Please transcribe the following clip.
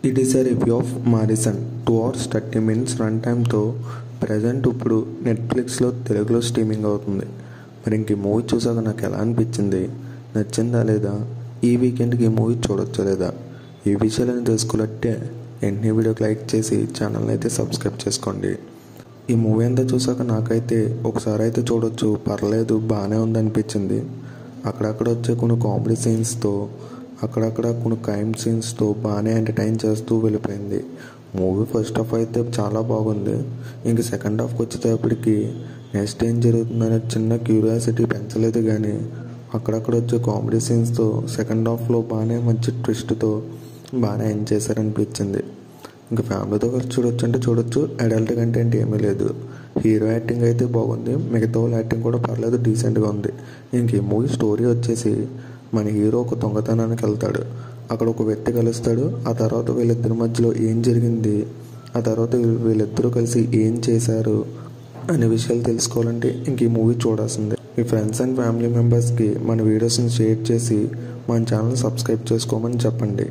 It is a review of Maareesan 2 hours 30 minutes run టైమ్తో present ఇప్పుడు నెట్ఫ్లిక్స్లో తెలుగులో స్ట్రీమింగ్ అవుతుంది. మరి ఇంక ఈ మూవీ చూసాక నాకు ఎలా అనిపించింది, నచ్చిందా లేదా, ఈ వీకెండ్కి ఈ మూవీ చూడొచ్చా లేదా, ఈ విషయాలను తెలుసుకోవాలంటే వెంటనే వీడియోకి లైక్ చేసి ఛానల్ని అయితే సబ్స్క్రైబ్ చేసుకోండి. ఈ మూవీ అంతా చూసాక నాకైతే ఒకసారి అయితే చూడొచ్చు, పర్లేదు, బాగానే ఉంది అనిపించింది. అక్కడక్కడ వచ్చే కొన్ని కామెడీ సీన్స్తో, అక్కడక్కడ కొన్ని క్రైమ్ సీన్స్తో బాగానే ఎంటర్టైన్ చేస్తూ వెళ్ళిపోయింది. మూవీ ఫస్ట్ హాఫ్ అయితే చాలా బాగుంది. ఇంక సెకండ్ హాఫ్కి వచ్చేటప్పటికి నెక్స్ట్ ఏం జరుగుతుందనే చిన్న క్యూరియాసిటీ పెంచలేదు, కానీ అక్కడక్కడ వచ్చే కామెడీ సీన్స్తో సెకండ్ హాఫ్లో బాగానే మంచి ట్విస్ట్తో బాగానే ఎంజాయ్ చేశారనిపించింది. ఇంకా ఫ్యామిలీతో కలిసి చూడొచ్చు అంటే చూడొచ్చు, అడల్ట్ కంటెంట్ ఏమీ లేదు. హీరో యాక్టింగ్ అయితే బాగుంది, మిగతా వాళ్ళ యాక్టింగ్ కూడా పర్లేదు, డీసెంట్గా ఉంది. ఇంక ఈ మూవీ స్టోరీ వచ్చేసి మన హీరో ఒక దొంగతనానికి వెళ్తాడు. అక్కడ ఒక వ్యక్తి కలుస్తాడు. ఆ తర్వాత వీళ్ళిద్దరి మధ్యలో ఏం జరిగింది, ఆ తర్వాత వీళ్ళిద్దరూ కలిసి ఏం చేశారు అనే విషయాలు తెలుసుకోవాలంటే ఇంక ఈ మూవీ చూడాల్సిందే. మీ ఫ్రెండ్స్ అండ్ ఫ్యామిలీ మెంబర్స్కి మన వీడియోస్ని షేర్ చేసి మన ఛానల్ సబ్స్క్రైబ్ చేసుకోమని చెప్పండి.